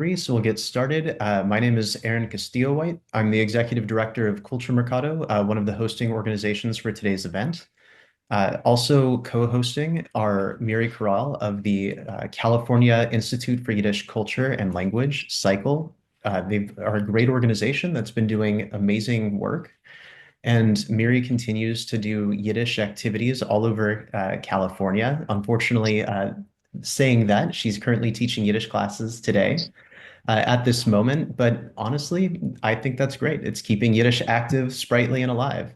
So we'll get started. My name is Aaron Castillo-White. I'm the Executive Director of Culture Mercado, one of the hosting organizations for today's event. Also co-hosting are Miri Corral of the California Institute for Yiddish Culture and Language, Cycle. They are a great organization that's been doing amazing work. And Miri continues to do Yiddish activities all over California. Unfortunately, saying that, she's currently teaching Yiddish classes today at this moment. But honestly, I think that's great. It's keeping Yiddish active, sprightly, and alive.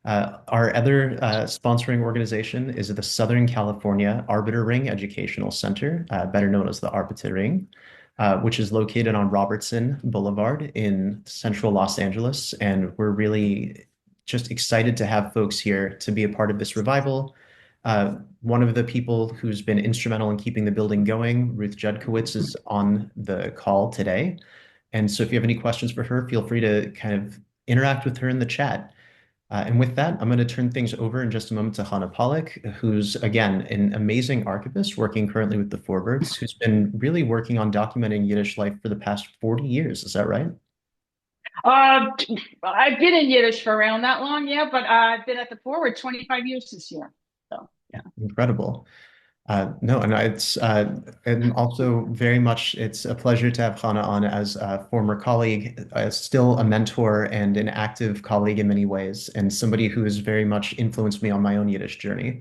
Our other sponsoring organization is the Southern California Arbeter Ring Educational Center, better known as the Arbeter Ring, which is located on Robertson Boulevard in central Los Angeles. And we're really just excited to have folks here to be a part of this revival. One of the people who's been instrumental in keeping the building going, Ruth Judkowitz, is on the call today. And so if you have any questions for her, feel free to kind of interact with her in the chat. And with that, I'm going to turn things over in just a moment to Chana Pollack, who's, again, an amazing archivist working currently with the Forverts, who's been really working on documenting Yiddish life for the past 40 years. Is that right? Uh, I've been in Yiddish for around that long, yeah, but I've been at the Forward 25 years this year. So, yeah. Incredible. No, and and also very much it's a pleasure to have Chana on as a former colleague, still a mentor and an active colleague in many ways, and somebody who has very much influenced me on my own Yiddish journey.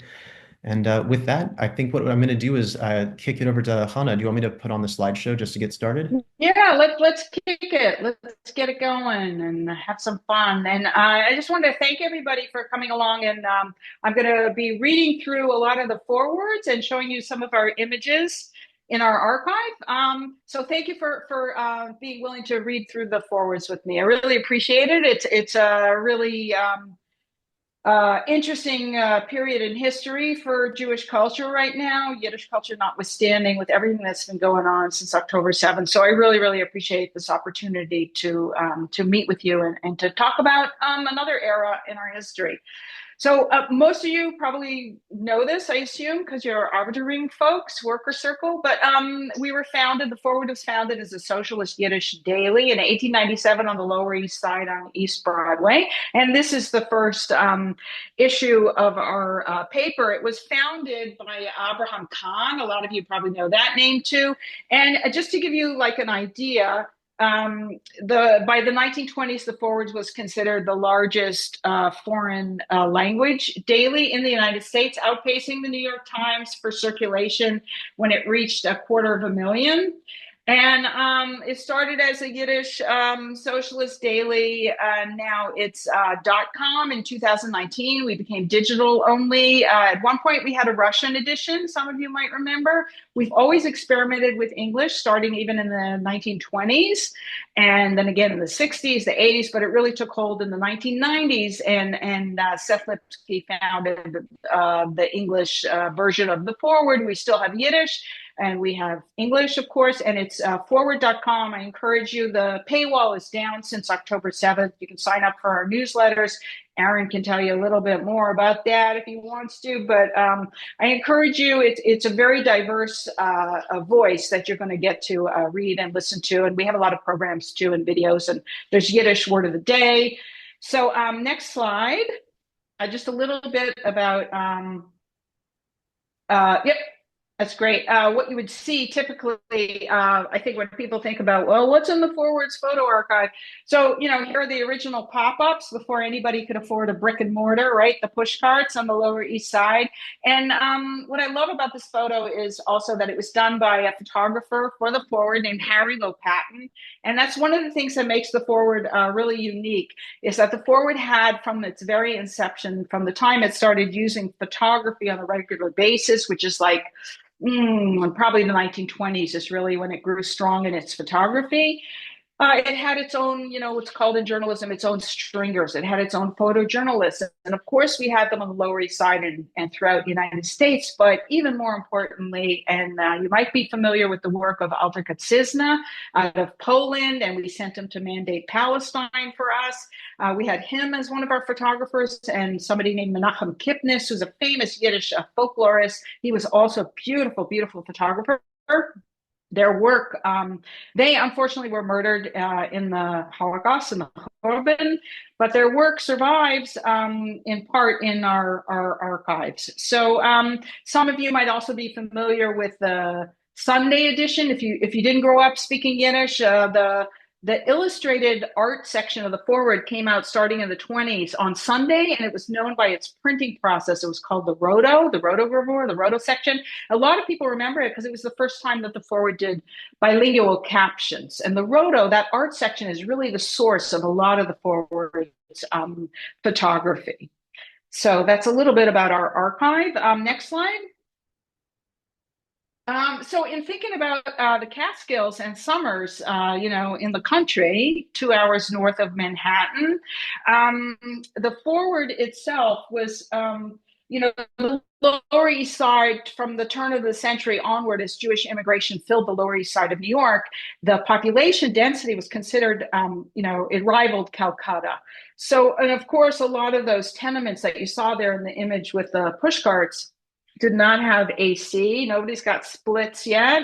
And with that, I think what I'm going to do is kick it over to Chana. Do you want me to put on the slideshow just to get started? Yeah, let's kick it. Let's get it going and have some fun. And I just wanted to thank everybody for coming along. And I'm going to be reading through a lot of the forwards and showing you some of our images in our archive. So thank you for being willing to read through the forwards with me. I really appreciate it. It's a really interesting period in history for Jewish culture right now, Yiddish culture notwithstanding, with everything that's been going on since October 7th. So I really, really appreciate this opportunity to meet with you and to talk about another era in our history. So most of you probably know this, I assume, because you're Arbeter Ring folks, worker circle. But the Forward was founded as a socialist Yiddish daily in 1897 on the Lower East Side on East Broadway. And this is the first issue of our paper. It was founded by Ab Cahan. A lot of you probably know that name too. And just to give you like an idea, by the 1920s, the Forwards was considered the largest foreign language daily in the United States, outpacing the New York Times for circulation when it reached 250,000. And it started as a Yiddish socialist daily. Now it's .com in 2019. We became digital only. At one point, we had a Russian edition. Some of you might remember. We've always experimented with English, starting even in the 1920s, and then again in the 60s, the 80s. But it really took hold in the 1990s. And Seth Lipsky founded the English version of the Forward. We still have Yiddish. And we have English, of course, and it's forward.com. I encourage you. The paywall is down since October 7th. You can sign up for our newsletters. Aaron can tell you a little bit more about that if he wants to, but I encourage you. It's a very diverse voice that you're going to get to read and listen to. And we have a lot of programs too and videos, and there's Yiddish word of the day. So next slide, just a little bit about, yep. That's great. What you would see typically, I think when people think about, well, what's in the Forwards photo archive? So, here are the original pop-ups before anybody could afford a brick and mortar, right? The push carts on the Lower East Side. And what I love about this photo is also that it was done by a photographer for the Forward named Harry Lopatin. And that's one of the things that makes the Forward really unique, is that the Forward had, from its very inception, from the time it started using photography on a regular basis, which is like, probably the 1920s is really when it grew strong in its photography. It had its own, what's called in journalism, its own stringers. It had its own photojournalists. And of course, we had them on the Lower East Side and throughout the United States. But even more importantly, and you might be familiar with the work of Alter Kaczyzna out of Poland, and we sent him to Mandate Palestine for us. We had him as one of our photographers, and somebody named Menachem Kipnis, who's a famous Yiddish folklorist. He was also a beautiful, beautiful photographer. their work. They unfortunately were murdered in the Holocaust, in the Horben, but their work survives in part in our archives. So some of you might also be familiar with the Sunday edition. If you didn't grow up speaking Yiddish, the illustrated art section of the forward came out starting in the 20s on Sunday, and it was known by its printing process. It was called the rotogravure, the roto section. A lot of people remember it because it was the first time that the forward did bilingual captions. And the roto, that art section, is really the source of a lot of the forward's photography. So that's a little bit about our archive. Next slide. So in thinking about the Catskills and summers, in the country, 2 hours north of Manhattan, the forward itself was, the Lower East Side from the turn of the century onward, as Jewish immigration filled the Lower East Side of New York, the population density was considered, it rivaled Calcutta. So, and of course, a lot of those tenements that you saw there in the image with the pushcarts did not have AC. Nobody's got splits yet.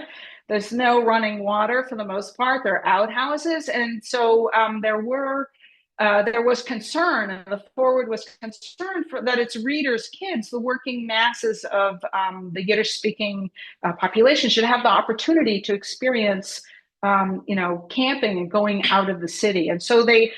There's no running water for the most part. They're outhouses. And so there was concern, and the forward was concerned that its readers, kids, the working masses of the Yiddish-speaking population, should have the opportunity to experience, camping and going out of the city. And so they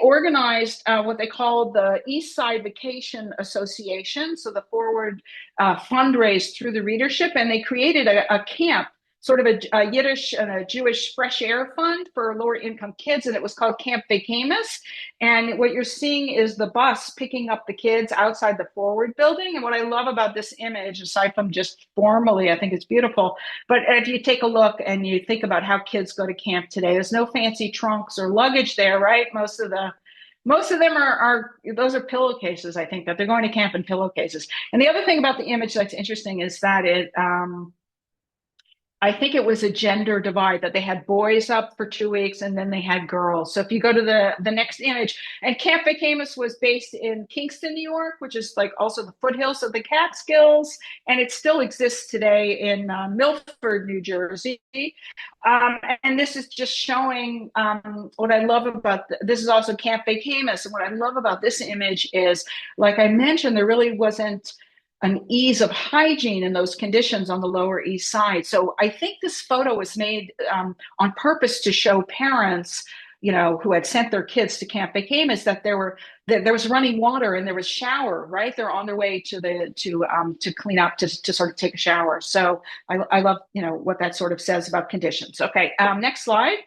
organized what they called the East Side Vacation Association. So the forward fundraised through the readership, and they created a camp, sort of a Yiddish and a Jewish fresh air fund for lower income kids, and it was called Camp Vacamus. And what you're seeing is the bus picking up the kids outside the forward building. And what I love about this image, aside from just formally, I think it's beautiful, but if you take a look and you think about how kids go to camp today, there's no fancy trunks or luggage there, right? Most of them are those are pillowcases. I think that they're going to camp in pillowcases. And the other thing about the image that's interesting is that I think it was a gender divide, that they had boys up for 2 weeks and then they had girls. So if you go to the next image, and Camp Vacamus was based in Kingston, New York, which is like also the foothills of the Catskills, and it still exists today in Milford, New Jersey. And this is just showing what I love about this is also Camp Vacamus. And what I love about this image is, like I mentioned, there really wasn't an ease of hygiene in those conditions on the Lower East Side. So I think this photo was made on purpose to show parents, who had sent their kids to Camp Vacamus, that there was running water and there was shower, right? They're on their way to clean up, to sort of take a shower. So I love, what that sort of says about conditions. Okay, next slide.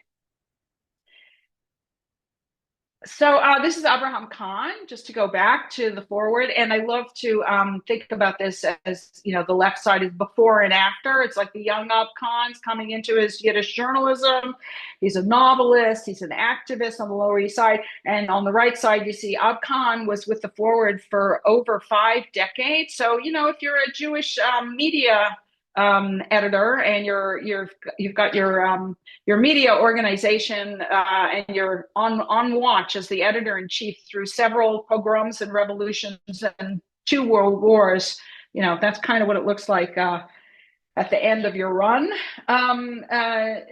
So this is Ab Cahan, just to go back to the forward. And I love to think about this as, the left side is before and after. It's like the young Ab Cahan's coming into his Yiddish journalism. He's a novelist. He's an activist on the Lower East Side. And on the right side, you see Ab Cahan was with the forward for over 5 decades. So, if you're a Jewish media editor, and you've got your media organization, and you're on watch as the editor-in-chief through several pogroms and revolutions and 2 world wars. That's kind of what it looks like at the end of your run.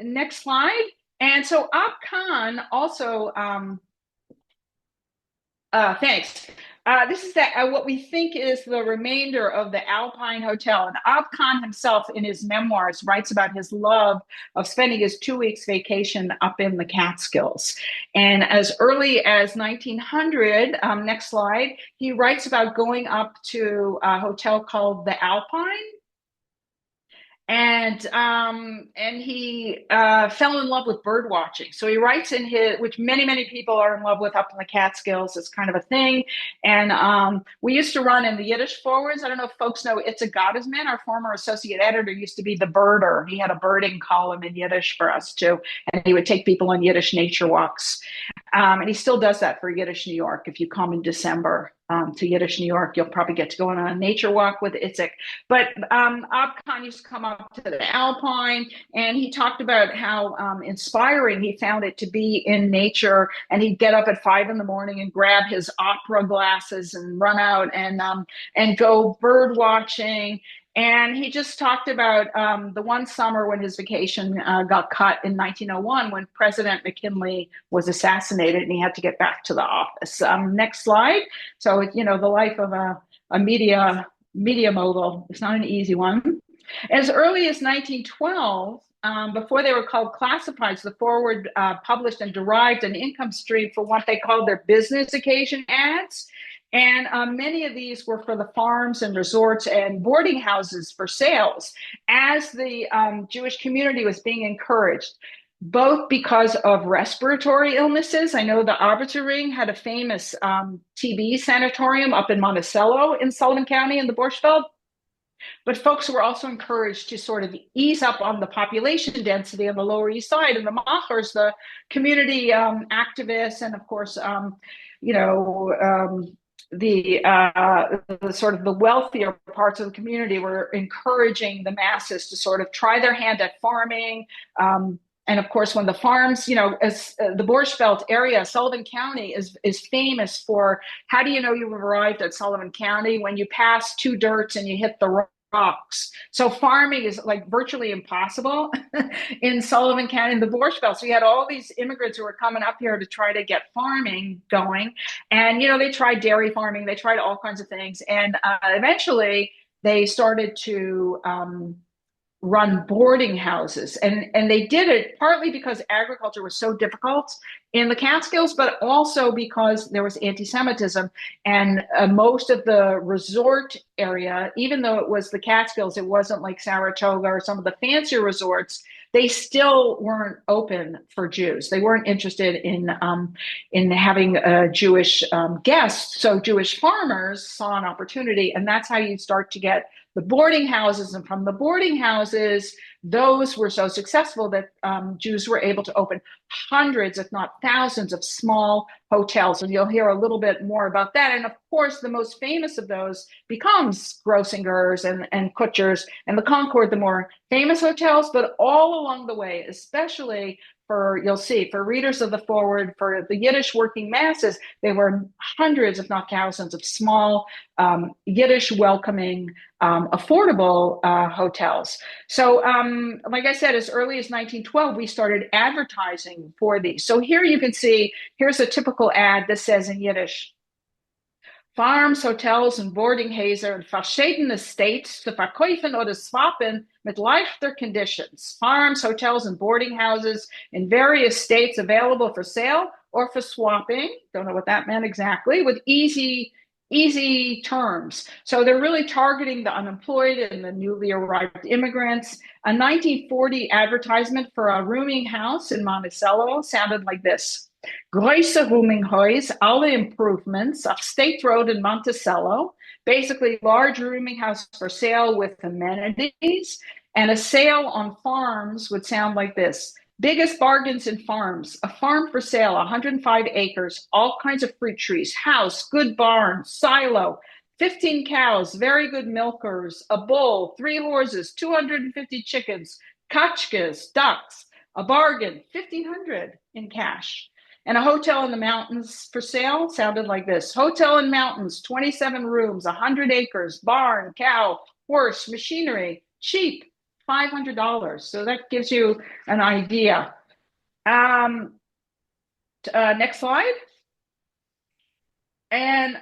Next slide. And so Ab Cahan also, thanks. This is what we think is the remainder of the Alpine Hotel. And Ab Cahan himself, in his memoirs, writes about his love of spending his 2 weeks vacation up in the Catskills. And as early as 1900, next slide, he writes about going up to a hotel called the Alpine. And he fell in love with bird watching. So he writes in which many people are in love with up in the Catskills. It's kind of a thing. And we used to run in the Yiddish forwards. I don't know if folks know It's a Gottesman. Our former associate editor used to be the birder. He had a birding column in Yiddish for us too, and he would take people on Yiddish nature walks. And he still does that for Yiddish New York. If you come in December to Yiddish New York, you'll probably get to go on a nature walk with Itzik. But Ab Cahan used to come up to the Alpine, and he talked about how inspiring he found it to be in nature. And he'd get up at 5 in the morning and grab his opera glasses and run out and go bird watching. And he just talked about the one summer when his vacation got cut in 1901 when President McKinley was assassinated and he had to get back to the office. Next slide. So, the life of a media mogul. It's not an easy one. As early as 1912, before they were called classifieds, the Forward published and derived an income stream for what they called their business occasion ads. And many of these were for the farms and resorts and boarding houses for sales as the Jewish community was being encouraged, both because of respiratory illnesses. I know the Arbeter Ring had a famous TB sanatorium up in Monticello in Sullivan County in the Borscht Belt. But folks were also encouraged to sort of ease up on the population density on the Lower East Side. And the Machers, the community activists, and of course, you know, the sort of the wealthier parts of the community were encouraging the masses to sort of try their hand at farming. And of course, when the farms, as the Borscht Belt area, Sullivan County is famous for, how do you know you've arrived at Sullivan County? When you pass two dirts and you hit the rocks. So farming is like virtually impossible in Sullivan County, in the Borscht Belt. So you had all these immigrants who were coming up here to try to get farming going. And, they tried dairy farming, they tried all kinds of things. And eventually they started to run boarding houses. And they did it partly because agriculture was so difficult in the Catskills, but also because there was antisemitism. And most of the resort area, even though it was the Catskills, it wasn't like Saratoga or some of the fancier resorts, they still weren't open for Jews. They weren't interested in having Jewish guests. So Jewish farmers saw an opportunity, and that's how you start to get the boarding houses. And from the boarding houses, those were so successful that Jews were able to open hundreds, if not thousands, of small hotels. And you'll hear a little bit more about that. And of course, the most famous of those becomes Grossinger's and Kutcher's and the Concord, the more famous hotels. But all along the way, especially you'll see, for readers of the Forward, for the Yiddish working masses, there were hundreds, if not thousands, of small Yiddish welcoming, affordable hotels. So, like I said, as early as 1912, we started advertising for these. So here you can see, here's a typical ad that says in Yiddish, Farms, hotels and boarding hazer in verschiedene states zu verkaufen oder swappen mit leichter conditions. Farms, hotels and boarding houses in various states available for sale or for swapping. Don't know what that meant exactly, with easy terms. So they're really targeting the unemployed and the newly arrived immigrants. A 1940 advertisement for a rooming house in Monticello sounded like this. Große Roominghuis, alle improvements of State Road in Monticello, basically large rooming house for sale with amenities. And a sale on farms would sound like this. Biggest bargains in farms, a farm for sale, 105 acres, all kinds of fruit trees, house, good barn, silo, 15 cows, very good milkers, a bull, 3 horses, 250 chickens, kachkas, ducks, a bargain, 1,500 in cash. And a hotel in the mountains for sale sounded like this. Hotel in mountains, 27 rooms, 100 acres, barn, cow, horse, machinery, cheap, $500. So that gives you an idea. Next slide. And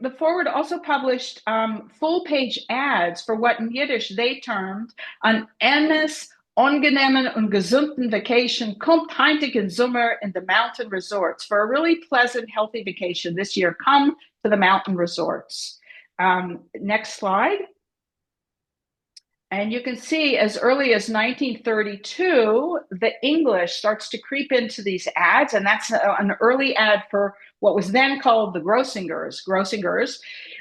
the Forward also published full-page ads for what in Yiddish they termed an emes angenehmen und gesunden vacation kommt heintig in Sommer in the mountain resorts. For a really pleasant, healthy vacation this year, come to the mountain resorts. Next slide. And you can see as early as 1932, the English starts to creep into these ads. And that's an early ad for what was then called the Grossingers.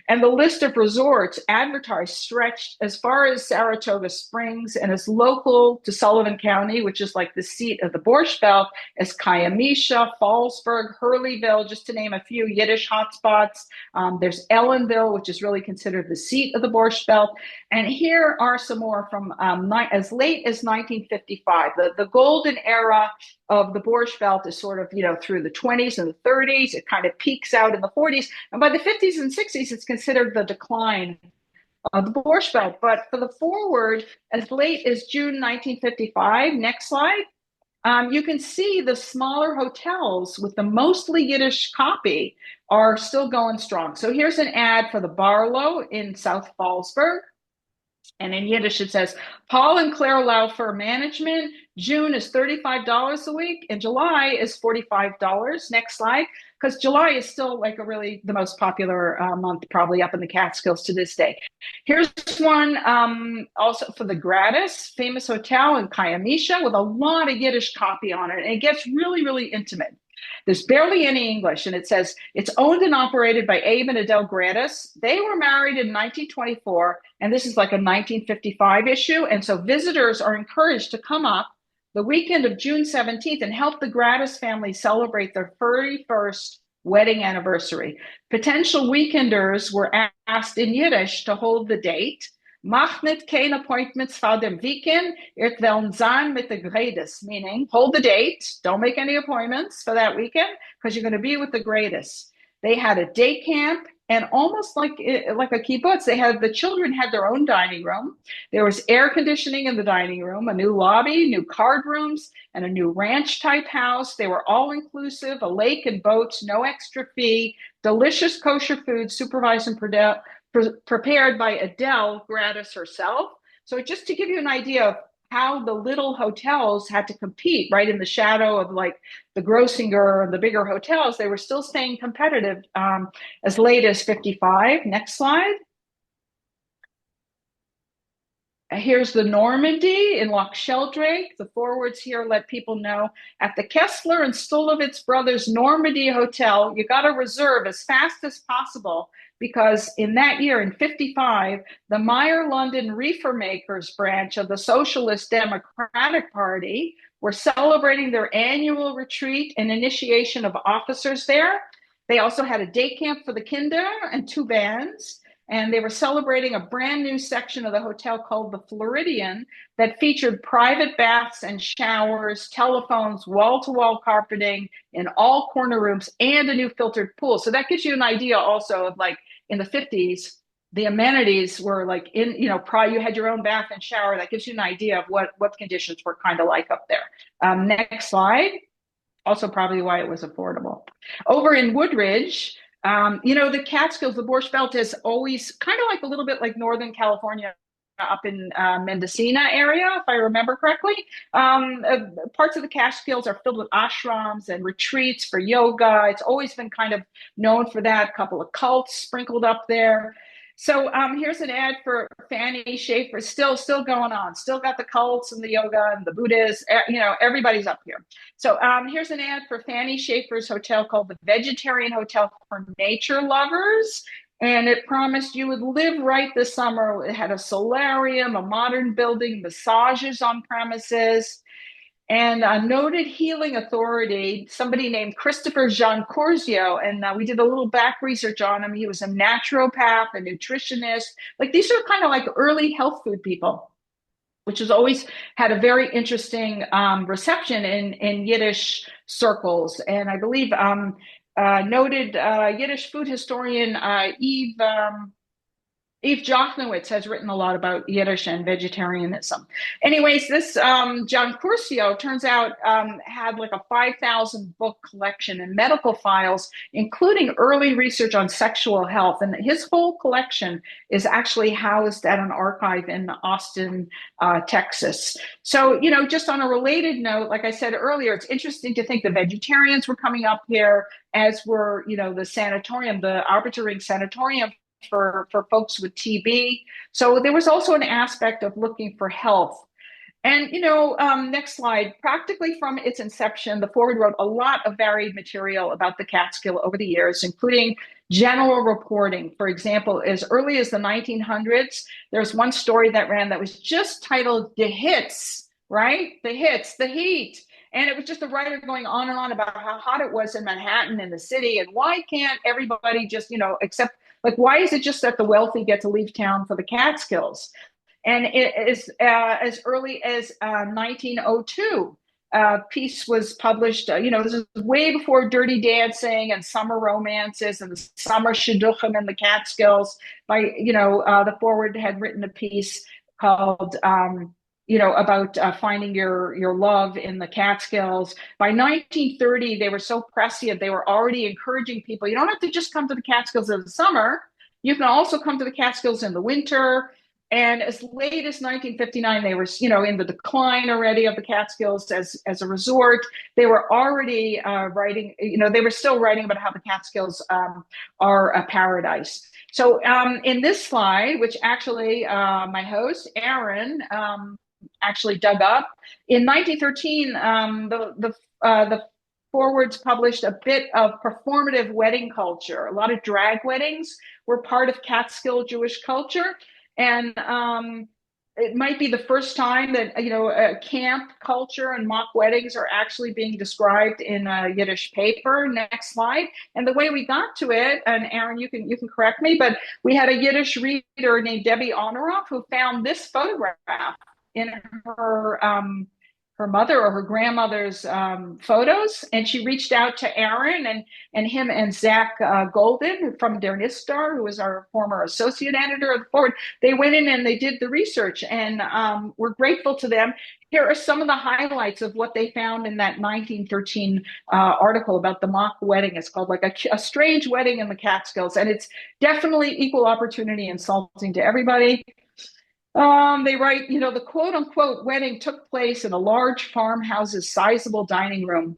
And the list of resorts advertised stretched as far as Saratoga Springs and as local to Sullivan County, which is like the seat of the Borscht Belt, as Kiamisha, Fallsburg, Hurleyville, just to name a few Yiddish hotspots. There's Ellenville, which is really considered the seat of the Borscht Belt. And here are some more from as late as 1955. The golden era of the Borscht Belt is sort of, through the 20s and the 30s. It kind of peaks out in the 40s. And by the 50s and 60s, it's considered the decline the Borscht Belt. But for the forward, as late as June 1955, next slide, you can see the smaller hotels with the mostly Yiddish copy are still going strong. So here's an ad for the Barlow in South Fallsburg. And in Yiddish, it says, Paul and Claire Lau for management. June is $35 a week, and July is $45. Next slide, because July is still like a really the most popular month, probably up in the Catskills to this day. Here's one also for the Gratis, famous hotel in Kayamisha with a lot of Yiddish copy on it. And it gets really, really intimate. There's barely any English, and it says it's owned and operated by Abe and Adele Gratis. They were married in 1924, and this is like a 1955 issue. And so visitors are encouraged to come up the weekend of June 17th and help the Gratis family celebrate their 31st wedding anniversary. Potential weekenders were asked in Yiddish to hold the date. Macht nicht keine appointments for dem weekend. It will sein mit the greatest, meaning hold the date. Don't make any appointments for that weekend because you're going to be with the greatest. They had a day camp, and almost like a kibbutz, the children had their own dining room. There was air conditioning in the dining room, a new lobby, new card rooms, and a new ranch type house. They were all inclusive, a lake and boats, no extra fee, delicious kosher food supervised and prepared by Adele Gratis herself. So just to give you an idea of how the little hotels had to compete right in the shadow of like the Grossinger and the bigger hotels, they were still staying competitive as late as 55. Next slide. Here's the Normandy in Loch Sheldrake. The forwards here let people know at the Kessler and Stulovitz Brothers Normandy Hotel, you got to reserve as fast as possible because in that year, in 55, the Meyer London Reefer Makers branch of the Socialist Democratic Party were celebrating their annual retreat and initiation of officers there. They also had a day camp for the kinder and 2 bands. And they were celebrating a brand new section of the hotel called the Floridian that featured private baths and showers, telephones, wall-to-wall carpeting in all corner rooms, and a new filtered pool. So that gives you an idea also of like in the 50s, the amenities were like in, you had your own bath and shower. That gives you an idea of what conditions were kind of like up there. Next slide. Also probably why it was affordable. Over in Woodridge, the Catskills, the Borscht Belt is always kind of like a little bit like Northern California up in Mendocina area, if I remember correctly. Parts of the Catskills are filled with ashrams and retreats for yoga. It's always been kind of known for that. A couple of cults sprinkled up there. So here's an ad for Fanny Schaefer, still going on, still got the cults and the yoga and the Buddhists, everybody's up here. So here's an ad for Fanny Schaefer's hotel called the Vegetarian Hotel for Nature Lovers. And it promised you would live right this summer. It had a solarium, a modern building, massages on premises. And a noted healing authority, somebody named Christopher Jean Corzio, and we did a little back research on him. He was a naturopath, a nutritionist. Like these are kind of like early health food people, which has always had a very interesting reception in Yiddish circles. And I believe noted Yiddish food historian Eve Jochnowitz has written a lot about Yiddish and vegetarianism. Anyways, this John Curcio turns out had like a 5,000 book collection and medical files, including early research on sexual health. And his whole collection is actually housed at an archive in Austin, Texas. So, just on a related note, like I said earlier, it's interesting to think the vegetarians were coming up here, as were, the sanatorium, the Arbeter Ring sanatorium for folks with TB. So there was also an aspect of looking for health. And, next slide, practically from its inception, the Forward wrote a lot of varied material about the Catskill over the years, including general reporting. For example, as early as the 1900s, there's one story that ran that was just titled "The Hits," right? The hits, the heat. And it was just a writer going on and on about how hot it was in Manhattan and the city, and why can't everybody just, accept, like, why is it just that the wealthy get to leave town for the Catskills? And it is as early as 1902. piece was published, this is way before Dirty Dancing and Summer Romances and the Summer Shidduchim and the Catskills. The Forward had written a piece called, about finding your love in the Catskills. By 1930, they were so prescient. They were already encouraging people. You don't have to just come to the Catskills in the summer. You can also come to the Catskills in the winter. And as late as 1959, they were, in the decline already of the Catskills as a resort. They were already writing, they were still writing about how the Catskills are a paradise. So in this slide, which actually my host, Aaron, actually dug up, in 1913, the Forwards published a bit of performative wedding culture. A lot of drag weddings were part of Catskill Jewish culture. And it might be the first time that, camp culture and mock weddings are actually being described in a Yiddish paper. Next slide. And the way we got to it, and Aaron, you can correct me, but we had a Yiddish reader named Debbie Honoroff who found this photograph in her mother or her grandmother's photos, and she reached out to Aaron and him and Zach Golden from Der Nistar, who was our former associate editor of the Forward. They went in and they did the research, and we're grateful to them. Here are some of the highlights of what they found in that 1913 article about the mock wedding. It's called like a strange wedding in the Catskills, and it's definitely equal opportunity insulting to everybody. They write, the quote unquote wedding took place in a large farmhouse's sizable dining room.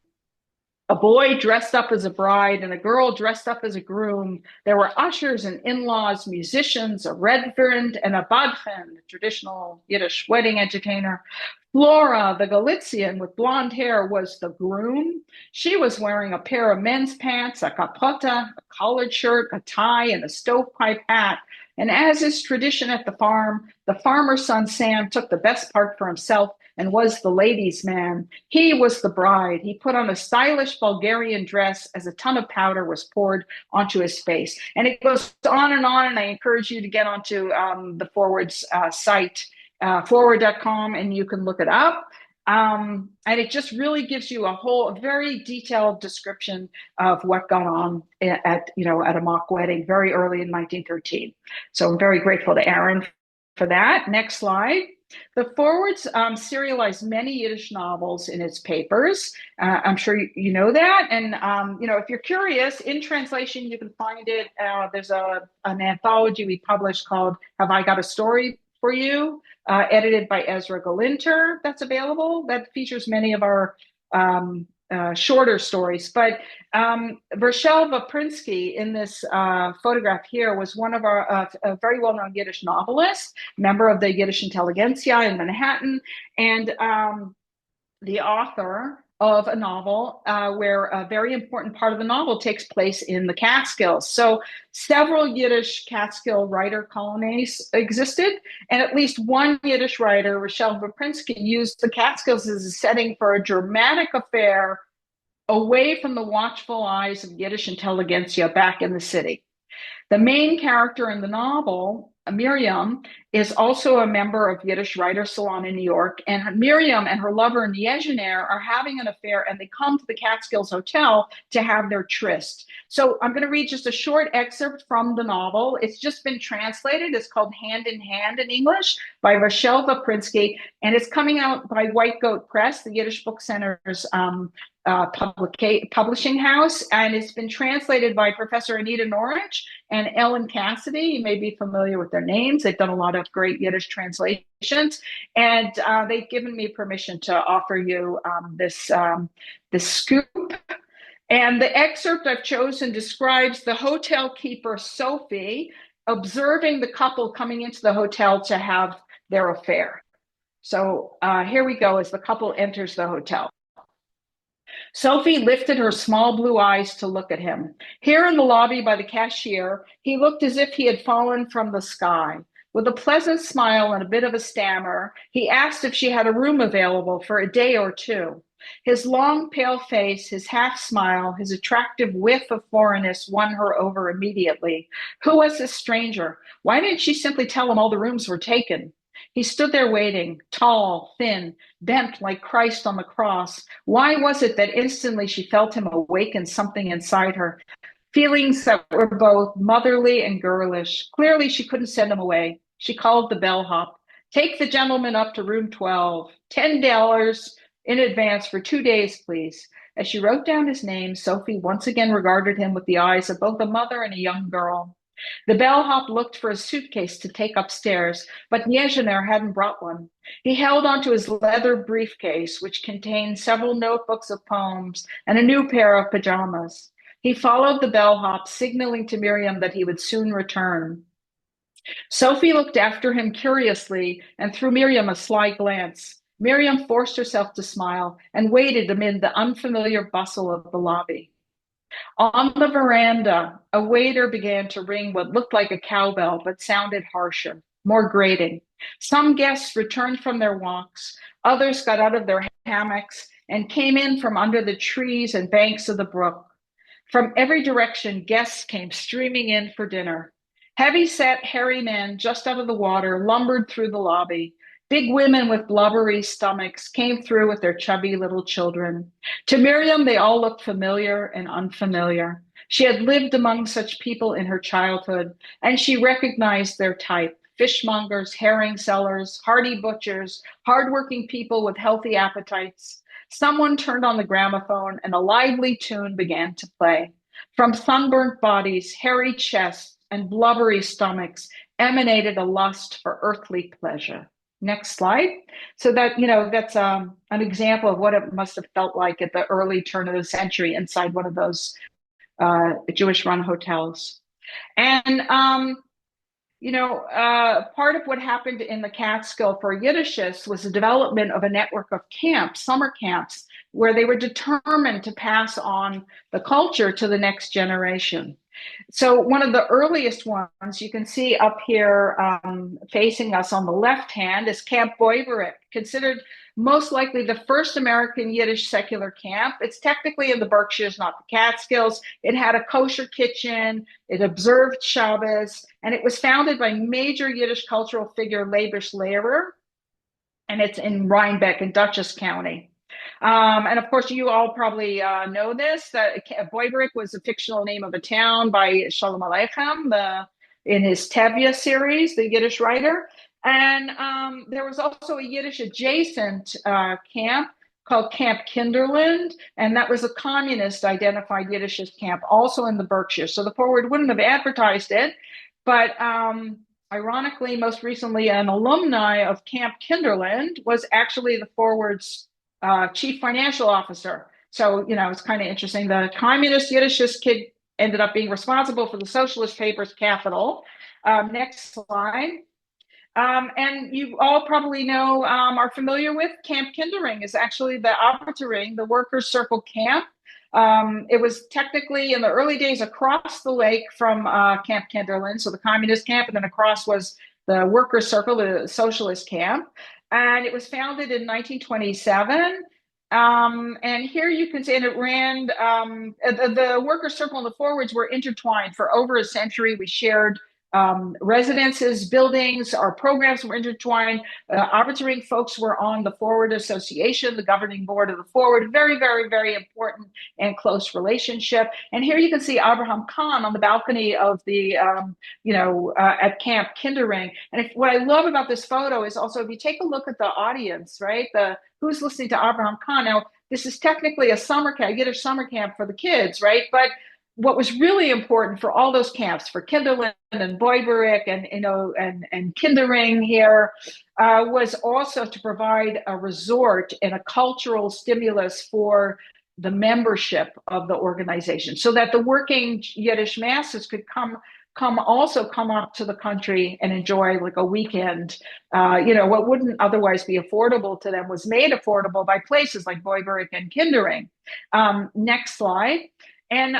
A boy dressed up as a bride and a girl dressed up as a groom. There were ushers and in-laws, musicians, a reverend and a badchen, the traditional Yiddish wedding entertainer. Flora, the Galician with blonde hair, was the groom. She was wearing a pair of men's pants, a capota, a collared shirt, a tie, and a stovepipe hat. And as is tradition at the farm, the farmer's son Sam took the best part for himself and was the ladies' man. He was the bride. He put on a stylish Bulgarian dress as a ton of powder was poured onto his face. And it goes on, and I encourage you to get onto the Forward's site, forward.com, and you can look it up. And it just really gives you a very detailed description of what got on at a mock wedding very early in 1913. So I'm very grateful to Aaron for that. Next slide. The Forwards serialized many Yiddish novels in its papers. I'm sure you know that. And, if you're curious, in translation, you can find it. There's an anthology we published called Have I Got a Story for You? Edited by Ezra Galinter, that's available. That features many of our shorter stories. But Vershelva Prinsky in this photograph here was one of our a very well-known Yiddish novelists, member of the Yiddish intelligentsia in Manhattan, and the author of a novel where a very important part of the novel takes place in the Catskills. So several Yiddish Catskill writer colonies existed, and at least one Yiddish writer, Rochelle Vaprinsky, used the Catskills as a setting for a dramatic affair away from the watchful eyes of Yiddish intelligentsia back in the city. The main character in the novel, Miriam, is also a member of Yiddish Writer Salon in New York, and Miriam and her lover Niezhiner are having an affair, and they come to the Catskills Hotel to have their tryst. So I'm going to read just a short excerpt from the novel. It's just been translated. It's called Hand in Hand in English by Rochelle Vaprinsky, and it's coming out by White Goat Press, the Yiddish Book Center's publishing house, and it's been translated by Professor Anita Norwich and Ellen Cassidy. You may be familiar with their names. They've done a lot of great Yiddish translations, and they've given me permission to offer you this scoop. And the excerpt I've chosen describes the hotel keeper, Sophie, observing the couple coming into the hotel to have their affair. So here we go as the couple enters the hotel. Sophie lifted her small blue eyes to look at him. Here in the lobby by the cashier, he looked as if he had fallen from the sky. With a pleasant smile and a bit of a stammer, he asked if she had a room available for a day or two. His long, pale face, his half smile, his attractive whiff of foreignness won her over immediately. Who was this stranger? Why didn't she simply tell him all the rooms were taken? He stood there waiting, tall, thin, bent like Christ on the cross. Why was it that instantly she felt him awaken something inside her? Feelings that were both motherly and girlish. Clearly, she couldn't send him away. She called the bellhop. Take the gentleman up to room 12. $10 in advance for 2 days, please. As she wrote down his name, Sophie once again regarded him with the eyes of both a mother and a young girl. The bellhop looked for a suitcase to take upstairs, but Niezhiner hadn't brought one. He held onto his leather briefcase, which contained several notebooks of poems and a new pair of pajamas. He followed the bellhop, signaling to Miriam that he would soon return. Sophie looked after him curiously and threw Miriam a sly glance. Miriam forced herself to smile and waited amid the unfamiliar bustle of the lobby. On the veranda, a waiter began to ring what looked like a cowbell but sounded harsher, more grating. Some guests returned from their walks, others got out of their hammocks and came in from under the trees and banks of the brook. From every direction, guests came streaming in for dinner. Heavy-set, hairy men just out of the water lumbered through the lobby. Big women with blubbery stomachs came through with their chubby little children. To Miriam, they all looked familiar and unfamiliar. She had lived among such people in her childhood, and she recognized their type: fishmongers, herring sellers, hardy butchers, hardworking people with healthy appetites. Someone turned on the gramophone, and a lively tune began to play. From sunburnt bodies, hairy chests, and blubbery stomachs emanated a lust for earthly pleasure. Next slide. So that's an example of what it must have felt like at the early turn of the century inside one of those Jewish-run hotels. And part of what happened in the Catskill for Yiddishists was the development of a network of camps, summer camps, where they were determined to pass on the culture to the next generation. So one of the earliest ones you can see up here facing us on the left hand is Camp Boiberik, considered most likely the first American Yiddish secular camp. It's technically in the Berkshires, not the Catskills. It had a kosher kitchen, it observed Shabbos, and it was founded by major Yiddish cultural figure Leibish Lehrer, and it's in Rhinebeck in Dutchess County. And of course, you all probably know this, that Boiberik was a fictional name of a town by Shalom Aleichem in his Tevye series, the Yiddish writer. And there was also a Yiddish adjacent camp called Camp Kinderland, and that was a communist identified Yiddishist camp, also in the Berkshires. So the Forward wouldn't have advertised it, but ironically, most recently, an alumni of Camp Kinderland was actually the Forward's chief financial officer. So, it's kind of interesting. The communist Yiddishist kid ended up being responsible for the socialist paper's capital. Next slide. And you all probably know, are familiar with Camp Kindering is actually the Arbeter Ring, the workers' circle camp. It was technically in the early days across the lake from Camp Kinderland, so the communist camp, and then across was the workers' circle, the socialist camp. And it was founded in 1927. And here you can see, and it ran, the workers' circle and the Forwards were intertwined for over a century. We shared residences, buildings, our programs were intertwined. Arbeter Ring folks were on the Forward Association, the governing board of the Forward. Very, very, very important and close relationship. And here you can see Ab Cahan on the balcony of the, at Camp Kindering. And what I love about this photo is also, if you take a look at the audience, right, who's listening to Ab Cahan. Now, this is technically a summer camp, Yiddish summer camp for the kids, right? But what was really important for all those camps, for Kinderland and Boiberik and Kindering here, was also to provide a resort and a cultural stimulus for the membership of the organization, so that the working Yiddish masses could come up to the country and enjoy like a weekend. What wouldn't otherwise be affordable to them was made affordable by places like Boiberik and Kindering. Next slide. And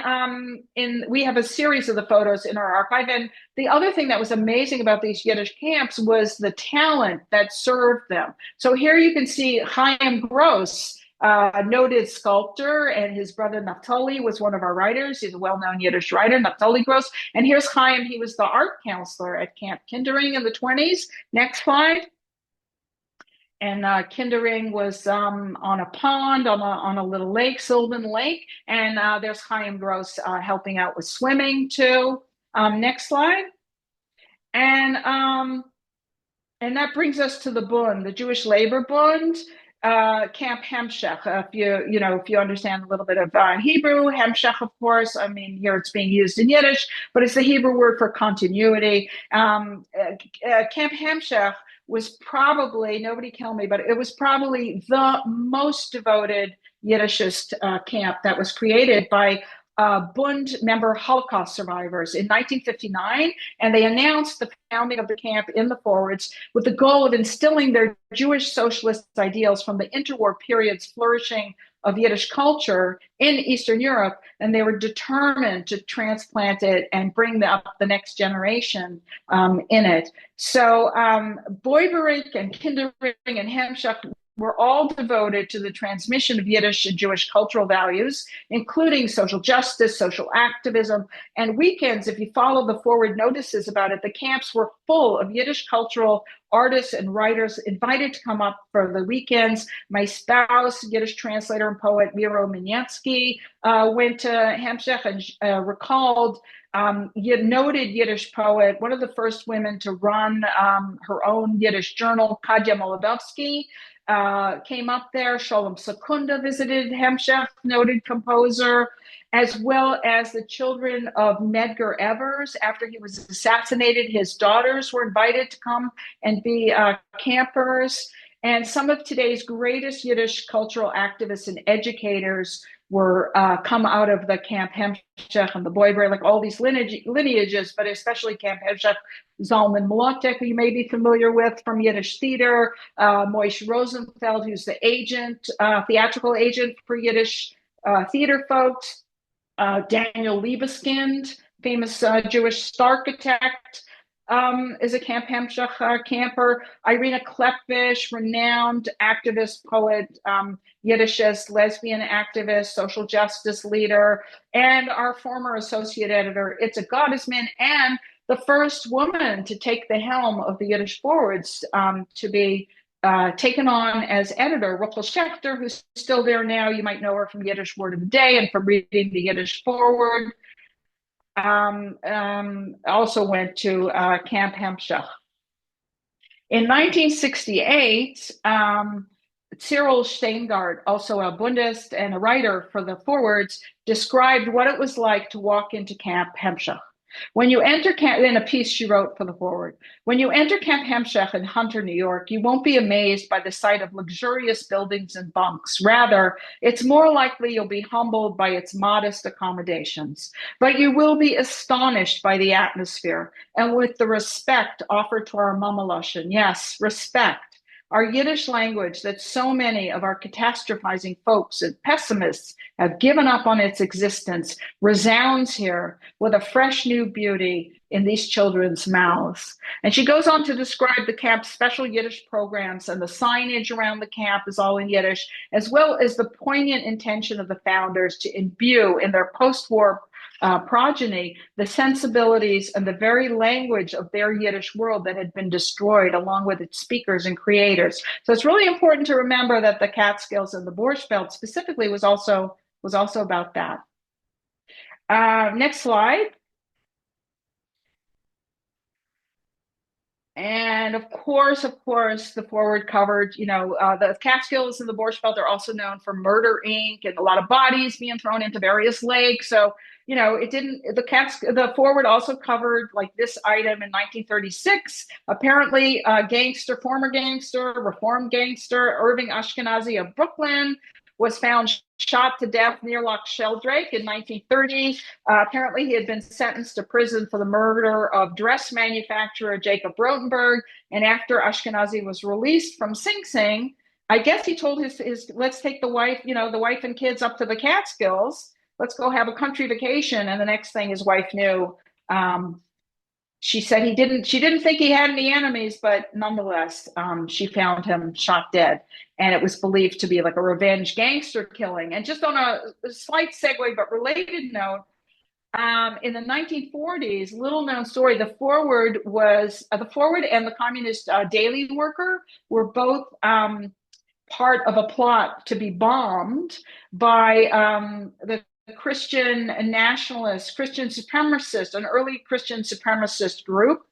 we have a series of the photos in our archive. And the other thing that was amazing about these Yiddish camps was the talent that served them. So here you can see Chaim Gross, a noted sculptor, and his brother Naftali was one of our writers. He's a well-known Yiddish writer, Naftali Gross. And here's Chaim. He was the art counselor at Camp Kindering in the 1920s. Next slide. and Kindering was on a pond on a little lake, Sylvan Lake, and there's Chaim Gross helping out with swimming too. Next slide. And and that brings us to the Bund, the Jewish Labor Bund, Camp Hemshekh. If you understand a little bit of Hebrew, Hemshekh, of course. I mean, here it's being used in Yiddish, but it's the Hebrew word for continuity. Camp Hemshekh was probably, nobody kill me, but it was probably the most devoted Yiddishist camp that was created by Bund member Holocaust survivors in 1959, and they announced the founding of the camp in the Forverts with the goal of instilling their Jewish socialist ideals from the interwar period's flourishing of Yiddish culture in Eastern Europe, and they were determined to transplant it and bring up the next generation in it. So Boiberik and Kindering and Hemshekh were all devoted to the transmission of Yiddish and Jewish cultural values, including social justice, social activism, and weekends. If you follow the forward notices about it, the camps were full of Yiddish cultural artists and writers invited to come up for the weekends. My spouse, Yiddish translator and poet Miro Minyatsky, went to Hemshekh and recalled noted Yiddish poet, one of the first women to run her own Yiddish journal, Kadya Molodovsky, came up there. Sholem Sekunda visited Hemshekh, noted composer, as well as the children of Medgar Evers. After he was assassinated, his daughters were invited to come and be campers. And some of today's greatest Yiddish cultural activists and educators were come out of the Camp Hemshekh and the Boiberik, like all these lineages, but especially Camp Hemshekh. Zalman Mlotek, who you may be familiar with from Yiddish theater, Moish Rosenfeld, who's the agent, theatrical agent for Yiddish theater folks, Daniel Liebeskind, famous Jewish star architect, is a Camp Hemshekh camper. Irina Klepvish, renowned activist, poet, Yiddishist, lesbian activist, social justice leader, and our former associate editor, Itza Gottesman, and the first woman to take the helm of the Yiddish Forwards to be taken on as editor, Ruchel Schechter, who's still there now. You might know her from Yiddish Word of the Day and from reading the Yiddish Forward. Also went to Camp Hemshekh. In 1968, Cyril Steingart, also a Bundist and a writer for the Forwards, described what it was like to walk into Camp Hemshekh. When you enter camp, in a piece she wrote for the Forward, when you enter Camp Hemshekh in Hunter, New York, you won't be amazed by the sight of luxurious buildings and bunks. Rather, it's more likely you'll be humbled by its modest accommodations. But you will be astonished by the atmosphere and with the respect offered to our Mamaloshin. Yes, respect. Our Yiddish language that so many of our catastrophizing folks and pessimists have given up on its existence resounds here with a fresh new beauty in these children's mouths. And she goes on to describe the camp's special Yiddish programs, and the signage around the camp is all in Yiddish, as well as the poignant intention of the founders to imbue in their post-war progeny the sensibilities and the very language of their Yiddish world that had been destroyed, along with its speakers and creators. So it's really important to remember that the Catskills and the Borscht Belt specifically was also about that. Next slide. And of course, the Forward covered, the Catskills and the Borscht Belt are also known for Murder Inc. and a lot of bodies being thrown into various lakes. So, the Forward also covered like this item in 1936. Apparently, former gangster, reformed gangster, Irving Ashkenazi of Brooklyn was found shot to death near Loch Sheldrake in 1930. Apparently, he had been sentenced to prison for the murder of dress manufacturer Jacob Rotenberg. And after Ashkenazi was released from Sing Sing, I guess he told his let's take the wife and kids up to the Catskills. Let's go have a country vacation. And the next thing his wife knew, she said she didn't think he had any enemies, but nonetheless, she found him shot dead. And it was believed to be like a revenge gangster killing. And just on a slight segue, but related note, In the 1940s, little known story, the Forward and the Communist Daily Worker were both part of a plot to be bombed by the Christian nationalist, Christian supremacist, an early Christian supremacist group.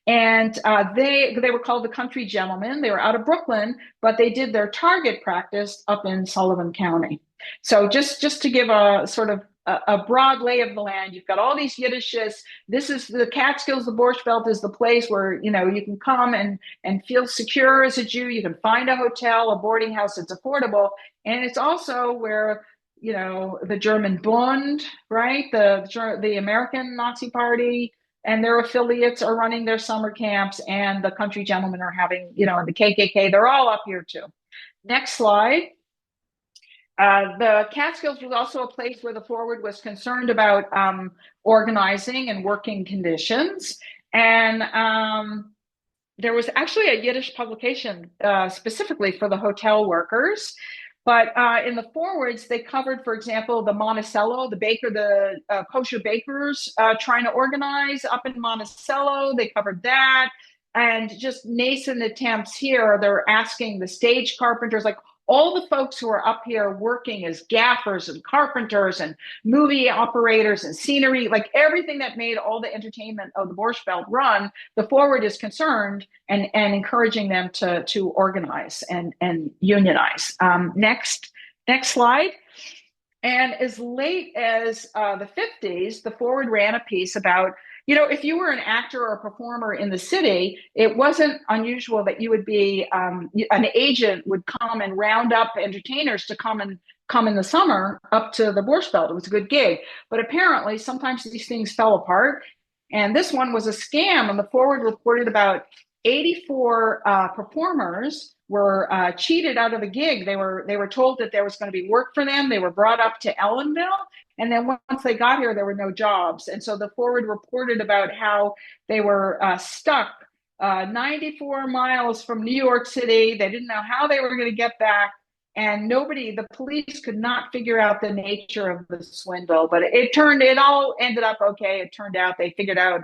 And they were called the Country Gentlemen. They were out of Brooklyn, but they did their target practice up in Sullivan County. So just to give a sort of a broad lay of the land, you've got all these Yiddishes. This is the Catskills. The Borscht Belt is the place where you can come and feel secure as a Jew. You can find a hotel, a boarding house that's affordable, and it's also where the German Bund, right, the American Nazi Party and their affiliates are running their summer camps, and the Country Gentlemen are having, the KKK, they're all up here too. Next slide. The Catskills was also a place where the Forward was concerned about organizing and working conditions. And there was actually a Yiddish publication specifically for the hotel workers. But in the forwards, they covered, for example, the Monticello, the kosher bakers trying to organize up in Monticello. They covered that. And just nascent attempts here, they're asking the stage carpenters, like all the folks who are up here working as gaffers and carpenters and movie operators and scenery, like everything that made all the entertainment of the Borscht Belt run, the Forward is concerned and encouraging them to organize and unionize. Next slide. And as late as the 50s, the Forward ran a piece about, if you were an actor or a performer in the city, it wasn't unusual that you would be, an agent would come and round up entertainers to come in the summer up to the Borscht Belt. It was a good gig. But apparently, sometimes these things fell apart. And this one was a scam. And the Forward reported about 84 performers were cheated out of a gig. They were told that there was going to be work for them. They were brought up to Ellenville. And then once they got here, there were no jobs. And so the Forward reported about how they were stuck 94 miles from New York City. They didn't know how they were going to get back. And the police could not figure out the nature of the swindle. But it all ended up okay. It turned out they figured out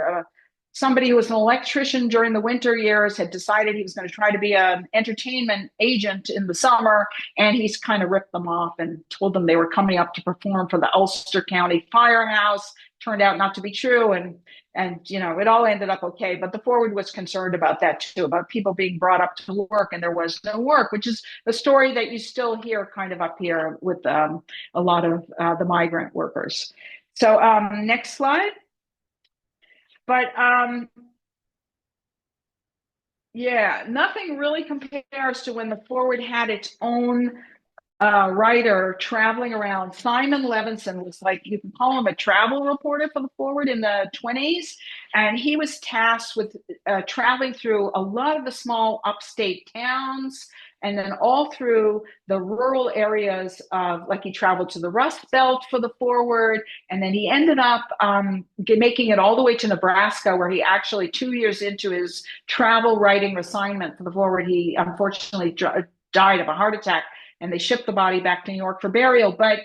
somebody who was an electrician during the winter years had decided he was going to try to be an entertainment agent in the summer, and he's kind of ripped them off and told them they were coming up to perform for the Ulster County Firehouse. Turned out not to be true, and it all ended up okay. But the Forward was concerned about that too, about people being brought up to work and there was no work, which is a story that you still hear kind of up here with a lot of the migrant workers. So next slide. But nothing really compares to when the Forward had its own writer traveling around. Simon Levinson was like, you can call him a travel reporter for the Forward in the 20s. And he was tasked with traveling through a lot of the small upstate towns and then all through the rural areas like he traveled to the Rust Belt for the Forward. And then he ended up making it all the way to Nebraska, where he actually 2 years into his travel writing assignment for the Forward, he unfortunately died of a heart attack. And they shipped the body back to New York for burial. But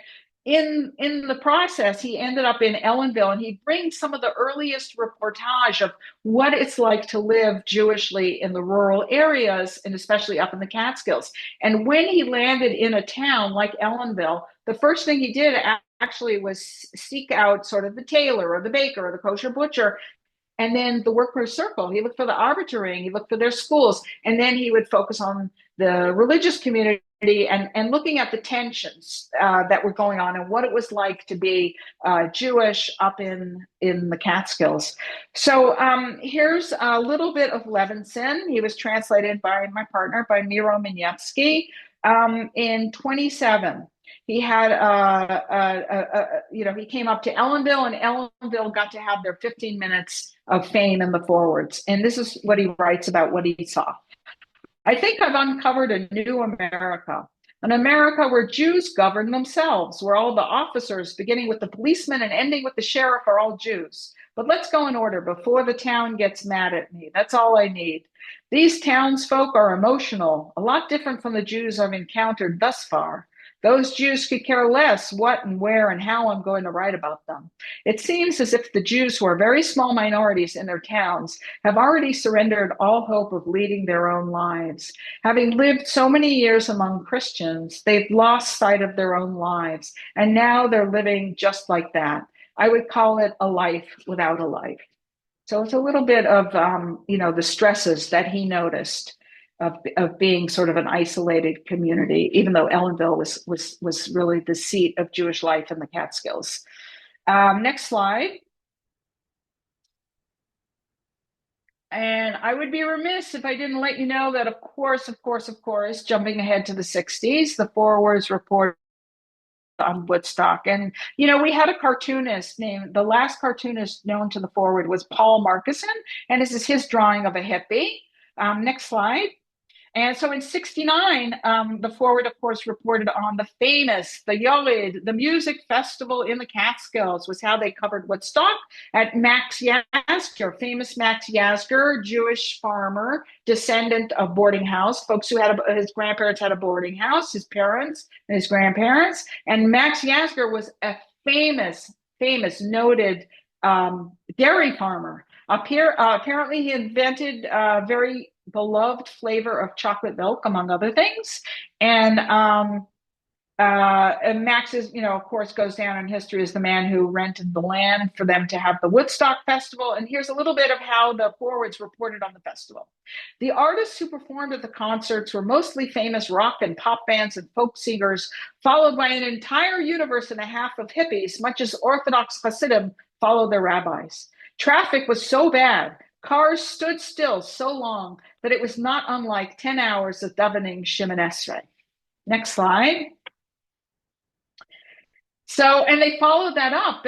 in the process, he ended up in Ellenville, and he brings some of the earliest reportage of what it's like to live Jewishly in the rural areas, and especially up in the Catskills. And when he landed in a town like Ellenville, the first thing he did actually was seek out sort of the tailor or the baker or the kosher butcher. And then the workers' circle, he looked for the Arbeter Ring, he looked for their schools, and then he would focus on the religious community and looking at the tensions that were going on and what it was like to be Jewish up in the Catskills. So here's a little bit of Levinson. He was translated by my partner, by Miro Minyevsky, in 27. He had, he came up to Ellenville, and Ellenville got to have their 15 minutes of fame in the Forwards. And this is what he writes about what he saw. I think I've uncovered a new America, an America where Jews govern themselves, where all the officers, beginning with the policeman and ending with the sheriff, are all Jews. But let's go in order before the town gets mad at me. That's all I need. These townsfolk are emotional, a lot different from the Jews I've encountered thus far. Those Jews could care less what and where and how I'm going to write about them. It seems as if the Jews, who are very small minorities in their towns, have already surrendered all hope of leading their own lives. Having lived so many years among Christians, they've lost sight of their own lives, and now they're living just like that. I would call it a life without a life. So it's a little bit of the stresses that he noticed of being sort of an isolated community, even though Ellenville was really the seat of Jewish life in the Catskills. Next slide. And I would be remiss if I didn't let you know that, of course, jumping ahead to the 60s, the Forverts report on Woodstock. And, we had a cartoonist named, the last cartoonist known to the Forward was Paul Markison, and this is his drawing of a hippie. Next slide. And so in 69, the Forward, of course, reported on the famous, the Yolid, the music festival in the Catskills was how they covered Woodstock at Max Yasgur, famous Max Yasgur, Jewish farmer, descendant of boarding house, folks who had, his grandparents had a boarding house, his parents and his grandparents. And Max Yasgur was a famous, noted dairy farmer. Apparently, he invented very beloved flavor of chocolate milk, among other things. And Max is, of course, goes down in history as the man who rented the land for them to have the Woodstock Festival. And here's a little bit of how the Forwards reported on the festival. The artists who performed at the concerts were mostly famous rock and pop bands and folk singers, followed by an entire universe and a half of hippies, much as Orthodox Hasidim follow their rabbis. Traffic was so bad, cars stood still so long that it was not unlike 10 hours of davening Shemoneh Esrei. Next slide. So, and they followed that up,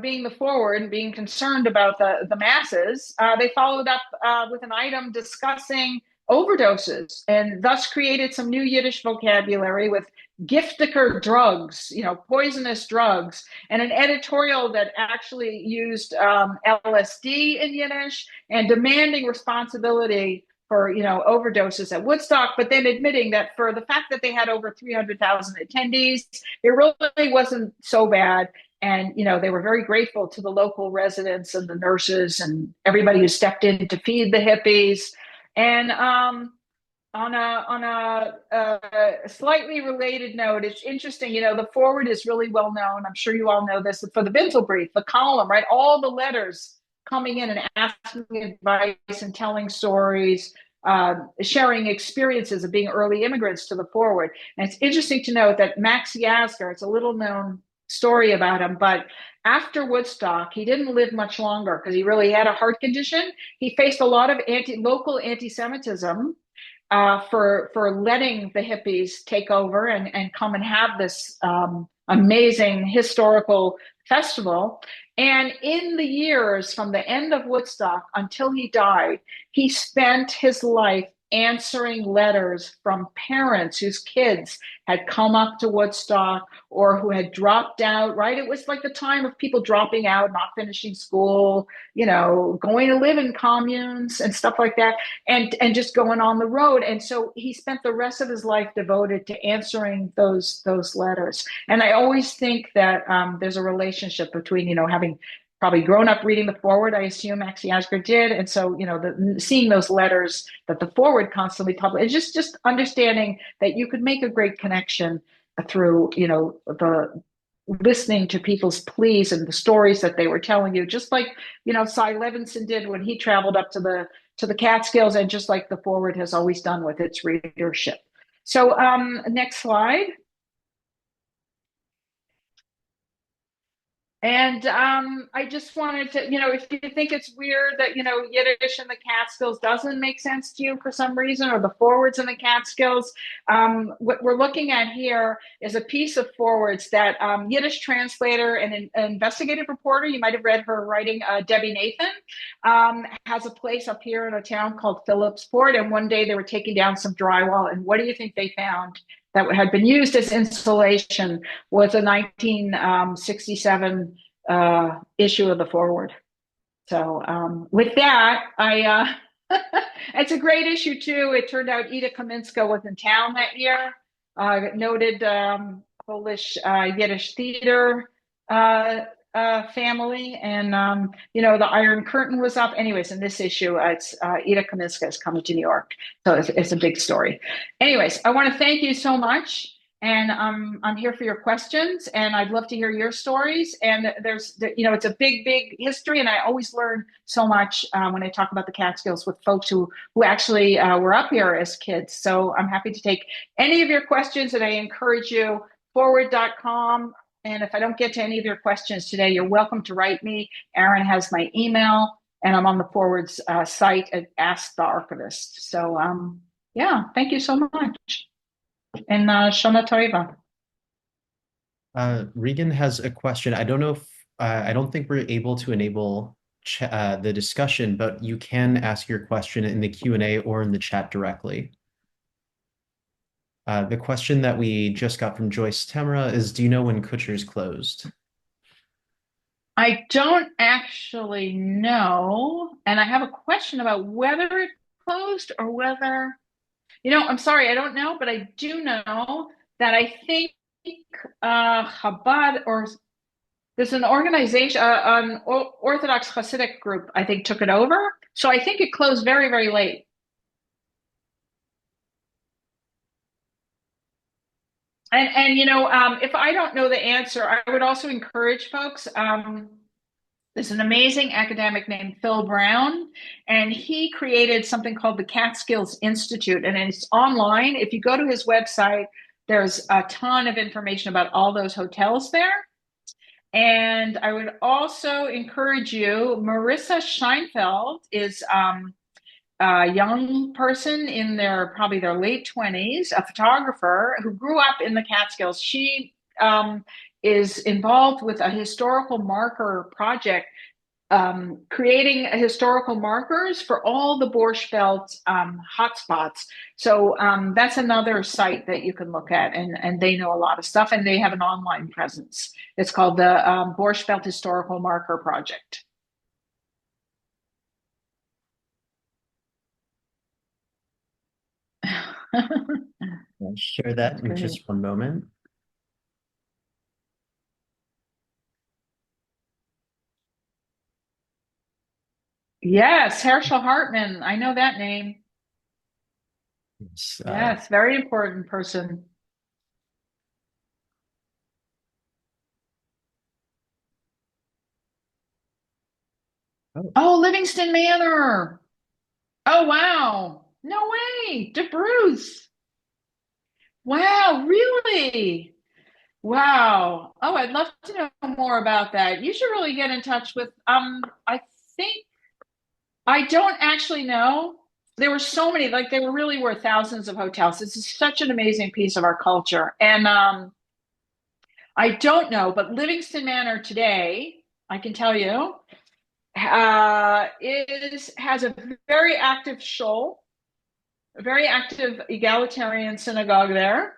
being the Forward and being concerned about the masses, they followed up with an item discussing overdoses and thus created some new Yiddish vocabulary with giftiger drugs, poisonous drugs, and an editorial that actually used LSD in Yiddish and demanding responsibility for overdoses at Woodstock, but then admitting that for the fact that they had over 300,000 attendees, it really wasn't so bad. And they were very grateful to the local residents and the nurses and everybody who stepped in to feed the hippies. And on a slightly related note, it's interesting. The Forward is really well known. I'm sure you all know this for the Bintel brief, the column, right? All the letters coming in and asking advice and telling stories, sharing experiences of being early immigrants to the Forward. And it's interesting to note that Max Yasgur, it's a little known story about him, but after Woodstock, he didn't live much longer because he really had a heart condition. He faced a lot of local anti-Semitism for letting the hippies take over and come and have this amazing historical festival. And in the years from the end of Woodstock until he died, he spent his life answering letters from parents whose kids had come up to Woodstock or who had dropped out, right? It was like the time of people dropping out, not finishing school, going to live in communes and stuff like that, and just going on the road. And so he spent the rest of his life devoted to answering those letters. And I always think that there's a relationship between, having probably grown up reading the Forward, I assume Max Yasgur did. And so, seeing those letters that the Forward constantly published, just understanding that you could make a great connection through, the listening to people's pleas and the stories that they were telling you, just like, Cy Levinson did when he traveled up to the Catskills, and just like the Forward has always done with its readership. So next slide. And I just wanted to, if you think it's weird that, Yiddish in the Catskills doesn't make sense to you for some reason, or the Forwards in the Catskills, what we're looking at here is a piece of Forwards that Yiddish translator and an investigative reporter, you might have read her writing, Debbie Nathan, has a place up here in a town called Phillipsport. And one day they were taking down some drywall. And what do you think they found that had been used as insulation was a 1967 issue of the Forward. So with that, it's a great issue too. It turned out Ida Kaminska was in town that year, noted Polish Yiddish theater family, and the Iron Curtain was up. Anyways, in this issue, it's Ida Kaminska is coming to New York, so it's a big story. Anyways, I want to thank you so much, and I'm here for your questions, and I'd love to hear your stories. And it's a big history, and I always learn so much when I talk about the Catskills with folks who actually were up here as kids. So I'm happy to take any of your questions, and I encourage you forward.com. And if I don't get to any of your questions today, you're welcome to write me. Aaron has my email, and I'm on the Forwards site at Ask the Archivist. So, yeah, thank you so much. And Shana Tova. Regan has a question. I don't know if I don't think we're able to enable the discussion, but you can ask your question in the Q&A or in the chat directly. The question that we just got from Joyce Tamara is, do you know when Kutcher's closed? I don't actually know. And I have a question about whether it closed or whether, I'm sorry, I don't know, but I do know that I think Chabad, or there's an organization, an Orthodox Hasidic group, I think, took it over. So I think it closed very, very late. And if I don't know the answer, I would also encourage folks. There's an amazing academic named Phil Brown, and he created something called the Catskills Institute, and it's online. If you go to his website, there's a ton of information about all those hotels there. And I would also encourage you, Marissa Scheinfeld is a young person in probably their late 20s, a photographer who grew up in the Catskills. She is involved with a historical marker project, creating historical markers for all the Borscht Belt hotspots. So that's another site that you can look at, and they know a lot of stuff, and they have an online presence. It's called the Borscht Belt Historical Marker Project. I'll share that in just one moment. Yes, Herschel Hartman. I know that name. Yes, Yes, very important person. Oh, Livingston Manor. Oh, wow. No way. De Bruce. Wow, really? Wow. Oh, I'd love to know more about that. You should really get in touch with I think I don't actually know. There were so many, like there really were thousands of hotels. This is such an amazing piece of our culture. And I don't know, but Livingston Manor today, I can tell you, has a very active shul, a very active egalitarian synagogue there.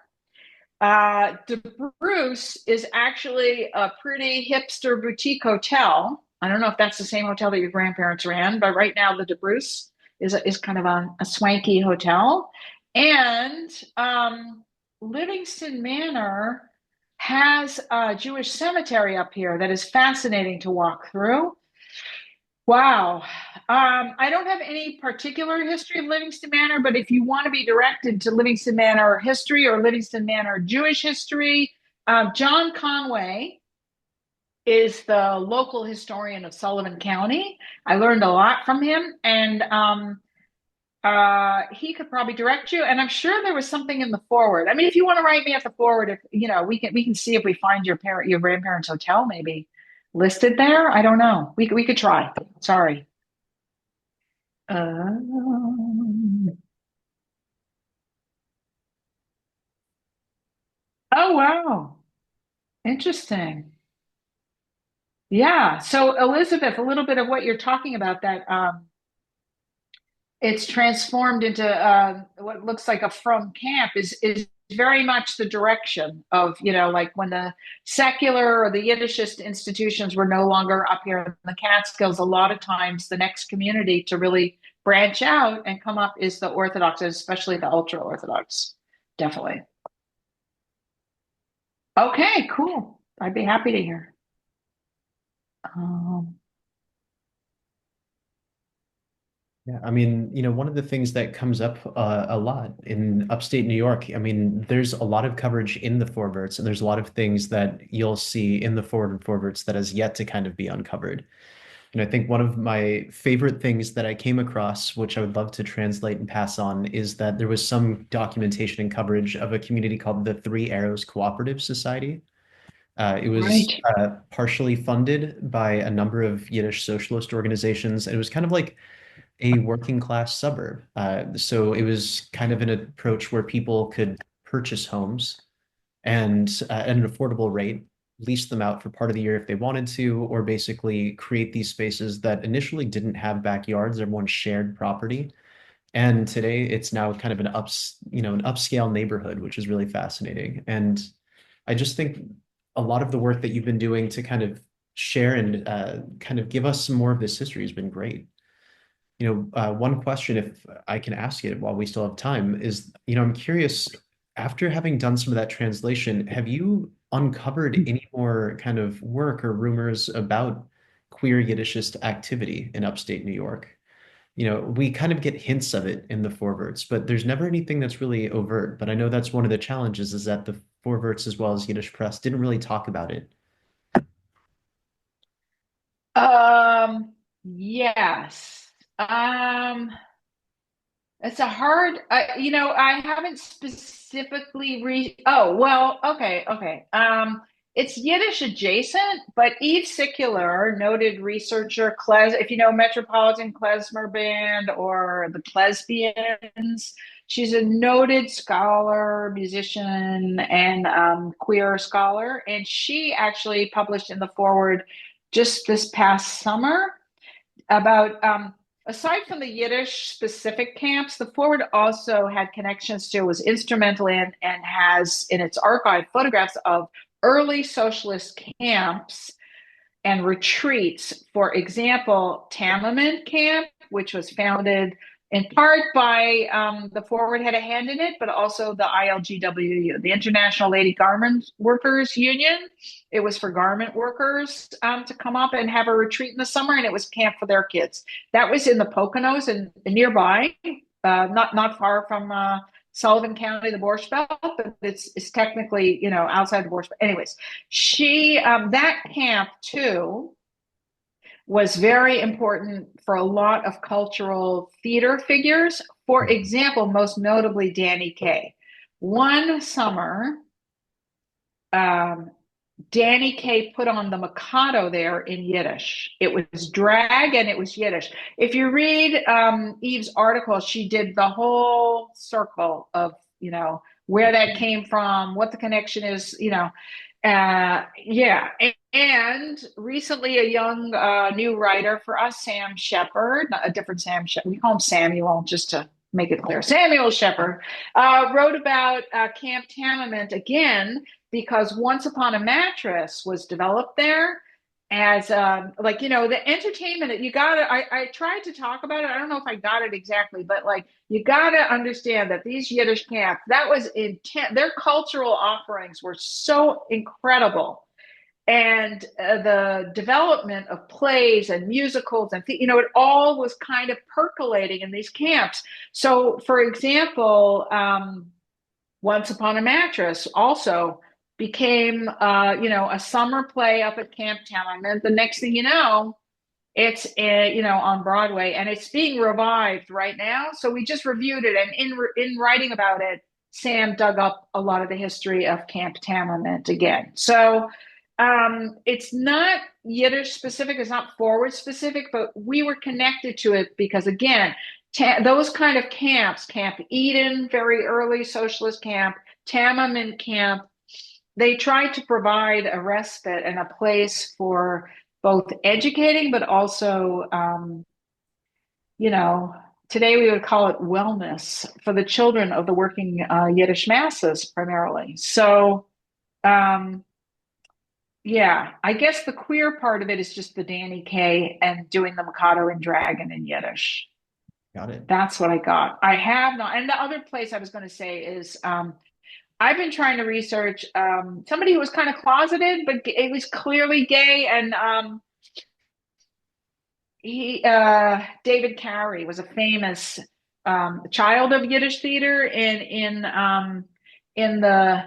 De Bruce is actually a pretty hipster boutique hotel. I don't know if that's the same hotel that your grandparents ran, but right now the De Bruce is kind of a swanky hotel. And Livingston Manor has a Jewish cemetery up here that is fascinating to walk through. Wow. I don't have any particular history of Livingston Manor, but if you want to be directed to Livingston Manor history or Livingston Manor Jewish history, John Conway is the local historian of Sullivan County. I learned a lot from him, and he could probably direct you. And I'm sure there was something in the forward. I mean, if you want to write me at the forward, if we can see if we find your grandparents' hotel maybe listed there. I don't know. We could try. Sorry. Oh wow. Interesting. Yeah. So Elizabeth, a little bit of what you're talking about that it's transformed into what looks like a from camp is very much the direction of, like when the secular or the Yiddishist institutions were no longer up here in the Catskills, a lot of times the next community to really branch out and come up is the Orthodox, especially the ultra Orthodox. Definitely. Okay, cool. I'd be happy to hear. Um, Yeah, I mean, one of the things that comes up a lot in upstate New York, I mean, there's a lot of coverage in the Forverts, and there's a lot of things that you'll see in the Forward and Forverts that has yet to kind of be uncovered. And I think one of my favorite things that I came across, which I would love to translate and pass on, is that there was some documentation and coverage of a community called the Three Arrows Cooperative Society. It was right. partially funded by a number of Yiddish socialist organizations, and it was kind of like a working class suburb. So it was kind of an approach where people could purchase homes and at an affordable rate, lease them out for part of the year if they wanted to, or basically create these spaces that initially didn't have backyards. Everyone shared property. And today it's now kind of an upscale neighborhood, which is really fascinating. And I just think a lot of the work that you've been doing to kind of share and kind of give us some more of this history has been great. One question, if I can ask it while we still have time, is, I'm curious, after having done some of that translation, have you uncovered any more kind of work or rumors about queer Yiddishist activity in upstate New York? We kind of get hints of it in the Forverts, but there's never anything that's really overt. But I know that's one of the challenges is that the Forverts as well as Yiddish press didn't really talk about it. Yes. It's a hard, I haven't specifically oh, well, okay. It's Yiddish adjacent, but Eve Sicular, noted researcher, if you know Metropolitan Klezmer Band or the Klesbians, she's a noted scholar, musician, and queer scholar. And she actually published in the Forward just this past summer about aside from the Yiddish specific camps, the Forward also had connections to, was instrumental in, and has in its archive photographs of early socialist camps and retreats. For example, Tamiment Camp, which was founded in part by the Forward had a hand in it, but also the ILGWU, the International Lady Garment Workers Union. It was for garment workers to come up and have a retreat in the summer, and it was camp for their kids. That was in the Poconos and nearby, not far from Sullivan County, the Borscht Belt, but it's technically outside the Borscht Belt. Anyways, she that camp too was very important for a lot of cultural theater figures. For example, most notably Danny Kaye. One summer, um, Danny Kaye put on the Mikado there in Yiddish. It was drag and it was Yiddish. If you read Eve's article, she did the whole circle of, where that came from, what the connection is, yeah. And recently, a young new writer for us, Sam Shepard, a different Sam Shepard, we call him Samuel just to make it clear. Samuel Shepard wrote about Camp Tamiment again because Once Upon a Mattress was developed there as the entertainment. You got to, I tried to talk about it. I don't know if I got it exactly, but like you got to understand that these Yiddish camps, that was intent. Their cultural offerings were so incredible, and the development of plays and musicals and it all was kind of percolating in these camps. So, for example, Once Upon a Mattress also became, a summer play up at Camp Town, and the next thing you know, it's on Broadway, and it's being revived right now. So we just reviewed it, and in writing about it, Sam dug up a lot of the history of Camp Tamament again. So it's not Yiddish specific, it's not Forward specific, but we were connected to it because again, those kind of camps, Camp Eden, very early socialist camp, Tamament Camp, they tried to provide a respite and a place for both educating, but also, you know, today we would call it wellness for the children of the working Yiddish masses primarily. So, um, yeah, I guess the queer part of it is just the Danny Kaye and doing the Mikado in drag and in Yiddish. Got it. That's what I got. I have not, and the other place I was going to say is I've been trying to research somebody who was kind of closeted, but it was clearly gay, and he David Carey was a famous child of Yiddish theater in the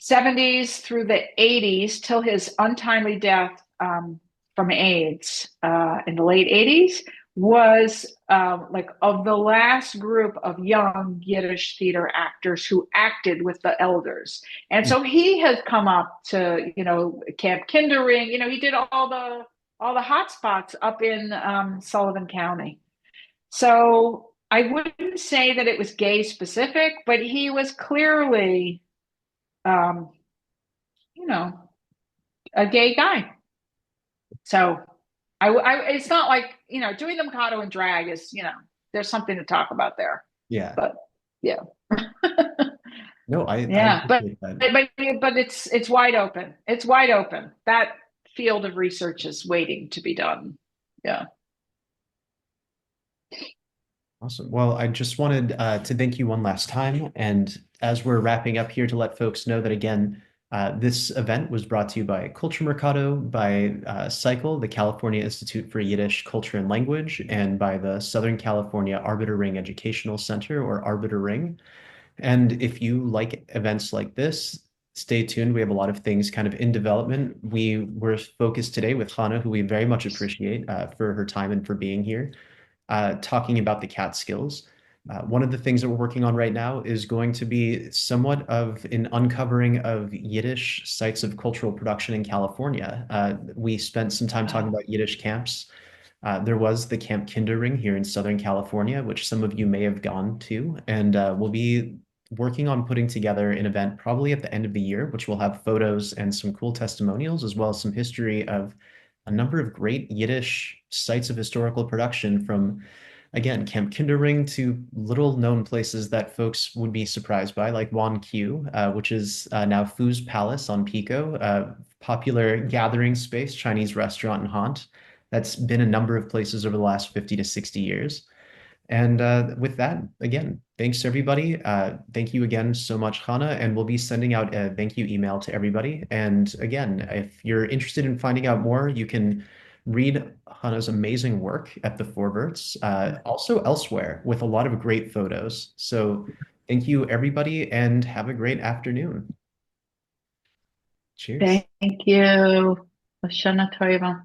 70s through the 80s till his untimely death from AIDS in the late 80s was like of the last group of young Yiddish theater actors who acted with the elders. And so he has come up to, Camp Kindering, he did all the hot spots up in Sullivan County. So I wouldn't say that it was gay specific, but he was clearly um, you know, a gay guy. So it's not like, doing the Mikado and drag is, there's something to talk about there. Yeah. But yeah, No, I yeah, appreciate that. but it's wide open. It's wide open. That field of research is waiting to be done. Yeah. Awesome. Well, I just wanted to thank you one last time. And as we're wrapping up here, to let folks know that again, this event was brought to you by Culture Mercado, by Cycle, the California Institute for Yiddish Culture and Language, and by the Southern California Arbeter Ring Educational Center, or Arbeter Ring. And if you like events like this, stay tuned. We have a lot of things kind of in development. We were focused today with Chana, who we very much appreciate for her time and for being here, talking about the Catskills. One of the things that we're working on right now is going to be somewhat of an uncovering of Yiddish sites of cultural production in California. We spent some time talking Oh, about Yiddish camps. There was the Camp Kindering here in Southern California, which some of you may have gone to, and we'll be working on putting together an event probably at the end of the year, which will have photos and some cool testimonials, as well as some history of a number of great Yiddish sites of historical production from, again, Camp Kindering to little known places that folks would be surprised by, like Wan Q, which is now Foo's Palace on Pico, a popular gathering space, Chinese restaurant and haunt that's been a number of places over the last 50 to 60 years. And with that, again, thanks everybody. Thank you again so much, Hannah, and we'll be sending out a thank you email to everybody. And again, if you're interested in finding out more, you can read Hannah's amazing work at the Forverts, also elsewhere with a lot of great photos. So thank you, everybody, and have a great afternoon. Cheers. thank you. Shana Toiva.